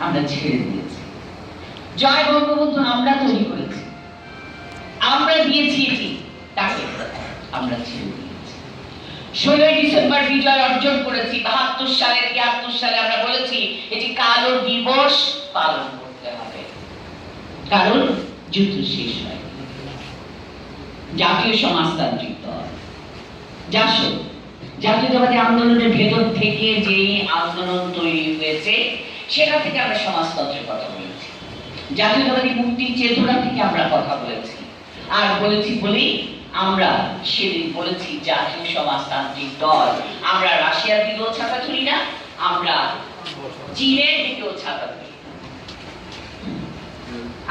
আমরা ছেড়ে দিয়েছি। জয় বঙ্গবন্ধু আমরা তৈরি করেছি, আমরা দিয়েছি, এটি তাকে আমরা ছেড়ে দিয়েছি। 16 ডিসেম্বর বিজয় অর্জন করেছি। 72 সালে 73 সালে আমরা বলেছি এটি কালো দিবস পালন করতে হবে, কারণ যুদ্ধ শেষ হয়। জাতীয় সমাজতান্ত্রিক দল জাসদ, জাতীয়তাবাদী আন্দোলনের ভেতর থেকে যে আন্দোলন তৈরি হয়েছে সেটা থেকে আমরা সমাজতন্ত্রের কথা বলেছি, জাতীয়তাবাদী মুক্তির চেতনা থেকে আমরা কথা বলেছি। আর বলেছি বলেই আমরা সেদিন বলেছি জাতীয় সমাজতান্ত্রিক দল। আমরা রাশিয়ার দিকেও ছাতা তুলি না, আমরা চীনের দিকেও ছাতা তুলি।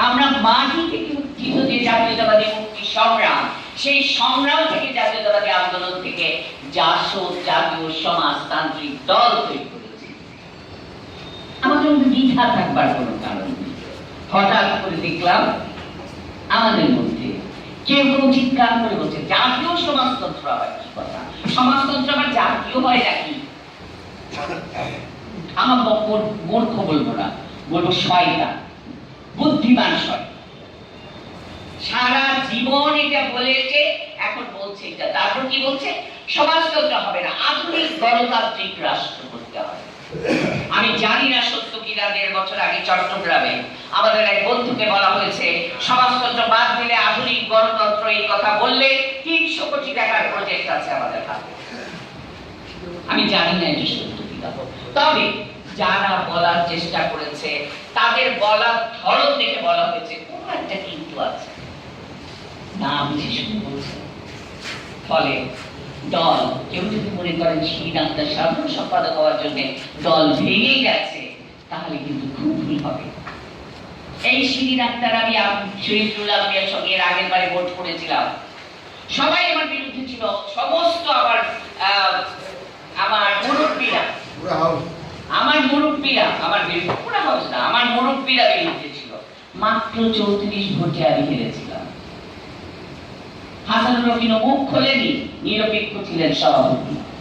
আমরা মাটি থেকে উত্থিত যে জাতীয়তাবাদী মুক্তি সংগ্রাম, সেই সংগ্রাম থেকে জাতীয়তাবাদী আন্দোলন থেকে জাসদ জাতীয় সমাজতান্ত্রিক দল তৈরি করেছি। আমাদের মধ্যে দ্বিধা থাকবার কোনো কারণ নেই। হঠাৎ করে দেখলাম আমাদের মধ্যে কেউ কোনো চিৎকার করে বলছে জাতীয় সমাজতন্ত্র আবার কি কথা, সমাজতন্ত্র আবার জাতীয় হয় নাকি? আমার মূর্খ বলবো না, বলবো শয়তান, বুদ্ধিমান শয়তান। সারা জীবন এটা বলেছে, এখন বলছে এটা, তারপর কি বলছে? সমাজতন্ত্র হবে না, আধুনিক গণতান্ত্রিক রাষ্ট্র করতে হবে। আমি জানি না সত্য কিনা, 1.5 বছর আগে চট্টগ্রামে আমাদের এক বন্ধুকে বলা হয়েছে সমাজতন্ত্র বাদ দিলে আধুনিক গণতন্ত্র, এই কথা বললে 300 কোটি টাকার প্রজেক্ট আছে আমাদের হাতে। আমি জানি না এটা সত্য কিনা, তবে যারা বলার চেষ্টা করেছে তাদের বলার ধরন দেখে বলা হয়েছে কোনো একটা কিন্তু আছে, না বুঝে শুনে বলছে। ফলে দল, কেউ যদি মনে করেন শিরিন আক্তার সাধারণ সম্পাদক হওয়ার জন্য দল ভেঙে গেছে, তাহলে কিন্তু খুব ভুল হবে। এই শিরিন আক্তার আমি শহীদুল আলমের সঙ্গে এর আগের বারে ভোট করেছিলাম, সবাই আমার বিরুদ্ধে ছিল, সমস্ত আমার মুরব্বীরা, আমার বিরুদ্ধে, পুরা হাউস না, আমার মুরব্বীরা বিরুদ্ধে ছিল। মাত্র 34 ভোটে আমি হেরেছিলাম। হাসানুর রফিন মুখ খোলেনি, নিরপেক্ষ ছিলেন সভাপতি।